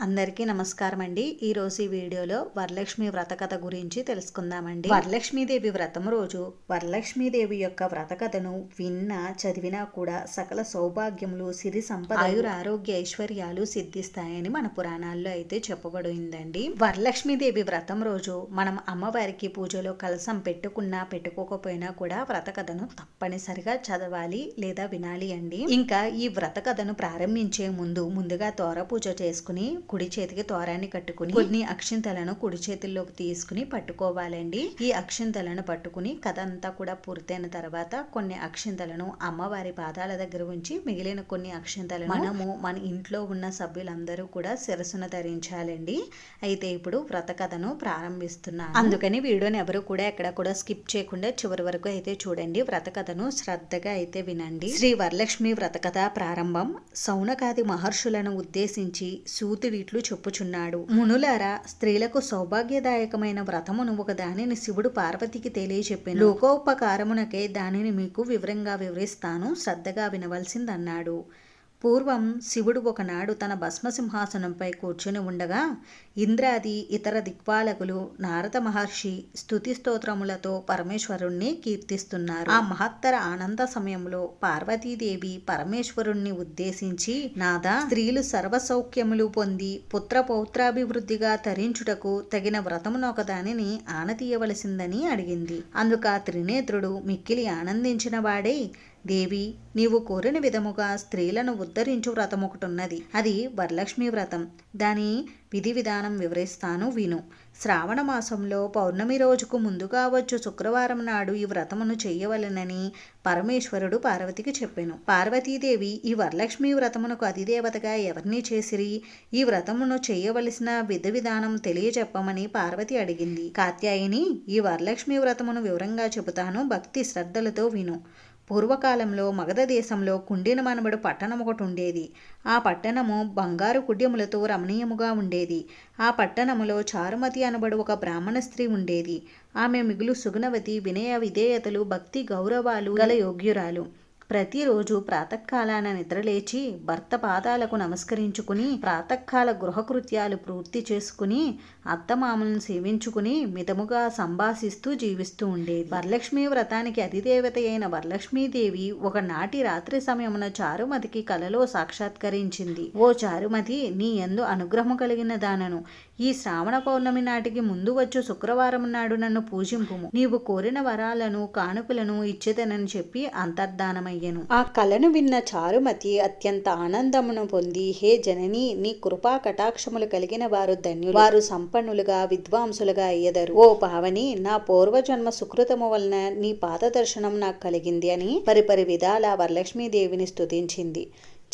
అందరికీ నమస్కారం అండి. ఈరోజు ఈ వీడియోలో వరలక్ష్మి వ్రత కథ గురించి తెలుసుకుందామండి. వరలక్ష్మీదేవి వ్రతం రోజు వరలక్ష్మీదేవి యొక్క వ్రత కథను విన్నా చదివినా కూడా సకల సౌభాగ్యములు, సిరి సంపద, ఆయుర ఆరోగ్య ఐశ్వర్యాలు సిద్ధిస్తాయని మన పురాణాల్లో అయితే చెప్పబడిందండి. వరలక్ష్మీదేవి వ్రతం రోజు మనం అమ్మవారికి పూజలో కలసం పెట్టుకున్నా పెట్టుకోకపోయినా కూడా వ్రత కథను తప్పనిసరిగా చదవాలి లేదా వినాలి అండి. ఇంకా ఈ వ్రత కథను ప్రారంభించే ముందుగా తోర పూజ చేసుకుని కుడి చేతికి తోరాన్ని కట్టుకుని కొన్ని అక్షింతలను కుడి చేతుల్లోకి తీసుకుని పట్టుకోవాలండి. ఈ అక్షింతలను పట్టుకుని కథ అంతా కూడా పూర్తయిన తర్వాత కొన్ని అక్షింతలను అమ్మవారి పాదాల దగ్గర ఉంచి మిగిలిన కొన్ని అక్షింతలను మనము మన ఇంట్లో ఉన్న సభ్యులందరూ కూడా శిరస్సును ధరించాలండి. అయితే ఇప్పుడు వ్రత కథను ప్రారంభిస్తున్నాను. అందుకని వీడియోని ఎవరు కూడా ఎక్కడ కూడా స్కిప్ చేయకుండా చివరి వరకు అయితే చూడండి. వ్రత కథను శ్రద్ధగా అయితే వినండి. శ్రీ వరలక్ష్మి వ్రత కథ ప్రారంభం. సౌనకాది మహర్షులను ఉద్దేశించి సూతుడిట్లు చెప్పుచున్నాడు. మునులారా, స్త్రీలకు సౌభాగ్యదాయకమైన వ్రతమును ఒక దానిని శివుడు పార్వతికి తెలియచెప్పెను. లోకోపకారమునకే దానిని మీకు వివరంగా వివరిస్తాను, శ్రద్ధగా వినవలసిందన్నాడు. పూర్వం శివుడు ఒకనాడు తన భస్మసింహాసనంపై కూర్చుని ఉండగా ఇంద్రాది ఇతర దిక్పాలకులు నారద మహర్షి స్తుతి స్తోత్రములతో పరమేశ్వరుణ్ణి కీర్తిస్తున్నారు. ఆ మహత్తర ఆనంద సమయంలో పార్వతీదేవి పరమేశ్వరుణ్ణి ఉద్దేశించి, నాదా, స్త్రీలు సర్వసౌఖ్యములు పొంది పుత్ర పౌత్రాభివృద్ధిగా తరించుటకు తగిన వ్రతమునొక దానిని ఆనతీయవలసిందని అడిగింది. అందుక త్రినేత్రుడు మిక్కిలి ఆనందించిన వాడై, దేవి, నీవు కోరిన విధముగా స్త్రీలను ఉద్ధరించు వ్రతం ఒకటున్నది. అది వరలక్ష్మి వ్రతం. దాని విధి విధానం వివరిస్తాను, విను. శ్రావణ మాసంలో పౌర్ణమి రోజుకు ముందుగా వచ్చు శుక్రవారం నాడు ఈ వ్రతమును చెయ్యవలెనని పరమేశ్వరుడు పార్వతికి చెప్పెను. పార్వతీదేవి, ఈ వరలక్ష్మి వ్రతమునకు అధిదేవతగా ఎవరిని చేసిరి? ఈ వ్రతమును చెయ్యవలసిన విధి విధానం తెలియచెప్పమని పార్వతి అడిగింది. కాత్యాయని, ఈ వరలక్ష్మి వ్రతమును వివరంగా చెబుతాను, భక్తి శ్రద్ధలతో విను. పూర్వకాలంలో మగధ దేశంలో కుండినమనబడు పట్టణం ఒకటి ఉండేది. ఆ పట్టణము బంగారు కుడ్యములతో రమణీయముగా ఉండేది. ఆ పట్టణములో చారుమతి అనబడు ఒక బ్రాహ్మణ స్త్రీ ఉండేది. ఆమె మిగులు సుగుణవతి, వినయ విధేయతలు, భక్తి గౌరవాలు గల యోగ్యురాలు. ప్రతిరోజు ప్రాతకాలాన నిద్రలేచి భర్త పాదాలకు నమస్కరించుకుని ప్రాతకాల గృహకృత్యాలు పూర్తి చేసుకుని అత్తమామలను సేవించుకుని మితముగా సంభాషిస్తూ జీవిస్తూ ఉండేది. వరలక్ష్మి వ్రతానికి అధిదేవత అయిన వరలక్ష్మీదేవి ఒకనాటి రాత్రి సమయమున చారుమతికి కలలో సాక్షాత్కరించింది. ఓ చారుమతి, నీ యందు అనుగ్రహము కలిగిన దానను. ఈ శ్రావణ పౌర్ణమి నాటికి ముందు వచ్చు శుక్రవారం నాడు నన్ను పూజింపుము. నీవు కోరిన వరాలను కానుకలను ఇచ్చేదనని చెప్పి అంతర్ధానమయ్యాను. ఆ కలను విన్న చారుమతి అత్యంత ఆనందమును పొంది, హే జనని, నీ కృపా కటాక్షములు కలిగిన వారు ధన్యులు. వారు సంపన్నులుగా విద్వాంసులుగా అయ్యెదరు. ఓ పావని, నా పూర్వజన్మ సుకృతము వలన నీ పాద దర్శనం నాకు కలిగింది అని పరిపరి విధాల వరలక్ష్మీదేవిని స్తుతించింది.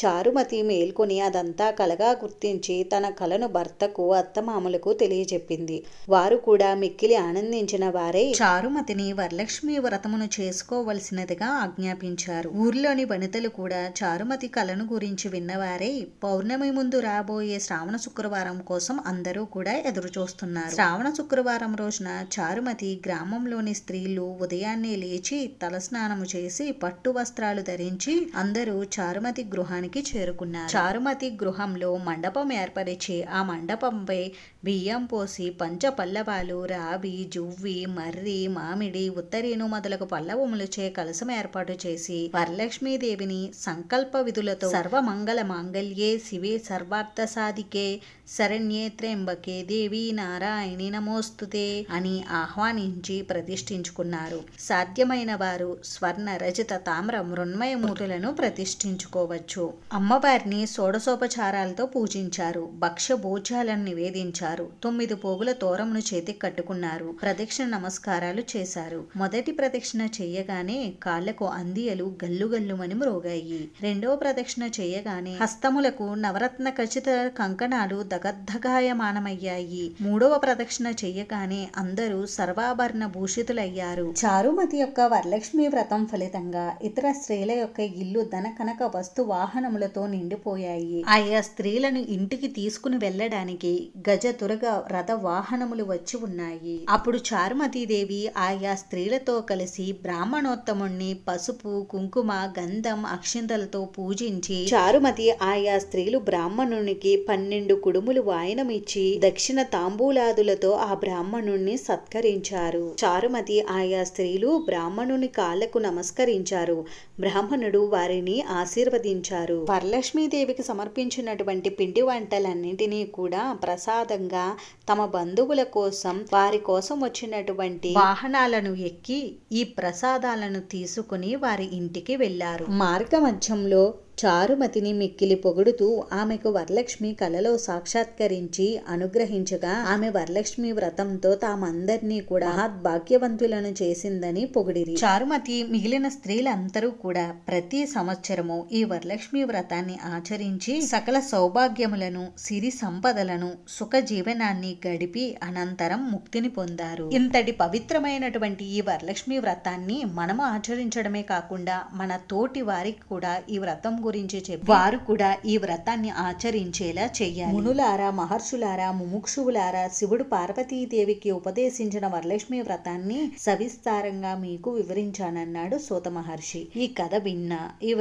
చారుమతి మేల్కొని అదంతా కలగా గుర్తించి తన కలను భర్తకు అత్తమామలకు తెలియజెప్పింది. వారు కూడా మిక్కిలి ఆనందించిన వారే చారుమతిని వరలక్ష్మి వ్రతమును చేసుకోవలసినదిగా ఆజ్ఞాపించారు. ఊర్లోని వనితలు కూడా చారుమతి కలను గురించి విన్నవారే పౌర్ణమి ముందు రాబోయే శ్రావణ శుక్రవారం కోసం అందరూ కూడా ఎదురు చూస్తున్నారు. శ్రావణ శుక్రవారం రోజున చారుమతి గ్రామంలోని స్త్రీలు ఉదయాన్నే లేచి తలస్నానము చేసి పట్టు వస్త్రాలు ధరించి అందరూ చారుమతి గృహానికి చేరుకున్నారు. చారుమతి గృహంలో మండపం ఏర్పరిచి ఆ మండపంపై బియ్యం పోసి పంచ పల్లవాలు, రావి, జువ్వి, మర్రి, మామిడి, ఉత్తరీను మొదలగు పల్లవములచే కలసం ఏర్పాటు చేసి వరలక్ష్మీదేవిని సంకల్ప విధులతో సర్వమంగళ మాంగళ్యే శివే సర్వార్థ సాధికే శరణ్యే త్ర్యంబకే దేవి నారాయణి నమోస్తుతే అని ఆహ్వానించి ప్రతిష్ఠించుకున్నారు. సాధ్యమైన వారు స్వర్ణ, రజిత, తామ్ర, మృన్మయ మూర్తులను ప్రతిష్ఠించుకోవచ్చు. అమ్మవారిని షోడశోపచారాలతో పూజించారు. భక్ష్య భోజ్యాలను నివేదించారు. 9 పోగుల తోరమును చేతికి కట్టుకున్నారు. ప్రదక్షిణ నమస్కారాలు చేశారు. మొదటి ప్రదక్షిణ చెయ్యగానే కాళ్లకు అందియలు గల్లుగల్లుమని మ్రోగాయి. రెండవ ప్రదక్షిణ చెయ్యగానే హస్తములకు నవరత్న ఖచ్చిత కంకణాలు దగద్ధగాయమానమయ్యాయి. మూడవ ప్రదక్షిణ చెయ్యగానే అందరూ సర్వాభరణ భూషితులయ్యారు. చారుమతి యొక్క వరలక్ష్మి వ్రతం ఫలితంగా ఇతర స్త్రీల యొక్క ఇల్లు ధన కనక వస్తు వాహన వాహనములతో నిండిపోయాయి. ఆయా స్త్రీలను ఇంటికి తీసుకుని వెళ్ళడానికి గజతురగ రథ వాహనములు వచ్చి ఉన్నాయి. అప్పుడు చారుమతీదేవి ఆయా స్త్రీలతో కలిసి బ్రాహ్మణోత్తముణ్ణి పసుపు, కుంకుమ, గంధం, అక్షింతలతో పూజించి చారుమతి ఆయా స్త్రీలు బ్రాహ్మణునికి 12 కుడుములు వాయనమిచ్చి దక్షిణ తాంబూలాదులతో ఆ బ్రాహ్మణుణ్ణి సత్కరించారు. చారుమతి ఆయా స్త్రీలు బ్రాహ్మణుని కాళ్లకు నమస్కరించారు. బ్రాహ్మణుడు వారిని ఆశీర్వదించారు. వరలక్ష్మీదేవికి సమర్పించినటువంటి పిండి వంటలన్నింటినీ కూడా ప్రసాదంగా తమ బంధువుల కోసం, వారి కోసం వచ్చినటువంటి వాహనాలను ఎక్కి ఈ ప్రసాదాలను తీసుకుని వారి ఇంటికి వెళ్లారు. మార్గమధ్యంలో చారుమతిని మిక్కిలి పొగుడుతూ ఆమెకు వరలక్ష్మి కలలో సాక్షాత్కరించి అనుగ్రహించగా ఆమె వరలక్ష్మి వ్రతంతో తామందరినీ కూడా మహాద్భాగ్యవంతులను చేసిందని పొగిడిరి. చారుమతి మిగిలిన స్త్రీలందరూ కూడా ప్రతి సంవత్సరము ఈ వరలక్ష్మి వ్రతాన్ని ఆచరించి సకల సౌభాగ్యములను, సిరి సంపదలను, సుఖ జీవనాన్ని గడిపి అనంతరం ముక్తిని పొందారు. ఇంతటి పవిత్రమైనటువంటి ఈ వరలక్ష్మి వ్రతాన్ని మనము ఆచరించడమే కాకుండా మన తోటి వారికి కూడా ఈ వ్రతం గురించి చెప్పి వారు కూడా ఈ వ్రతాన్ని ఆచరించేలా చెయ్యాలి. మునులారా, మహర్షులారా, ముముక్షువులారా, శివుడు పార్వతీదేవికి ఉపదేశించిన వరలక్ష్మి వ్రతాన్ని సవిస్తారంగా మీకు వివరించానన్నాడు సూత మహర్షి. ఈ కథ విన్నా, ఈ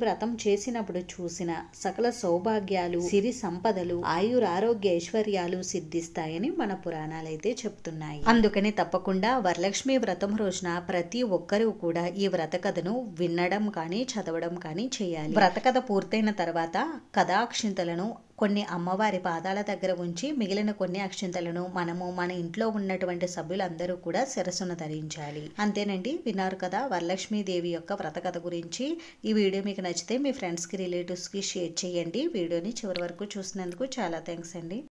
వ్రతం చేసినప్పుడు చూసిన సకల సౌభాగ్యాలు, సిరి సంపదలు, ఆయురారోగ్య ఐశ్వర్యాలు సిద్ధిస్తాయని మన పురాణాలైతే చెప్తున్నాయి. అందుకని తప్పకుండా వరలక్ష్మి వ్రతం రోజున ప్రతి ఒక్కరూ కూడా ఈ వ్రత కథను వినడం కానీ చదవడం కానీ చేయాలి. వ్రతకథ పూర్తయిన తర్వాత కథాక్షింతలను కొన్ని అమ్మవారి పాదాల దగ్గర ఉంచి మిగిలిన కొన్ని అక్షింతలను మనము మన ఇంట్లో ఉన్నటువంటి సభ్యులందరూ కూడా శిరస్సును ధరించాలి. అంతేనండి, విన్నారు కదా వరలక్ష్మీదేవి యొక్క వ్రతకథ గురించి. ఈ వీడియో మీకు నచ్చితే మీ ఫ్రెండ్స్కి, రిలేటివ్స్కి షేర్ చేయండి. వీడియోని చివరి వరకు చూసినందుకు చాలా థ్యాంక్స్ అండి.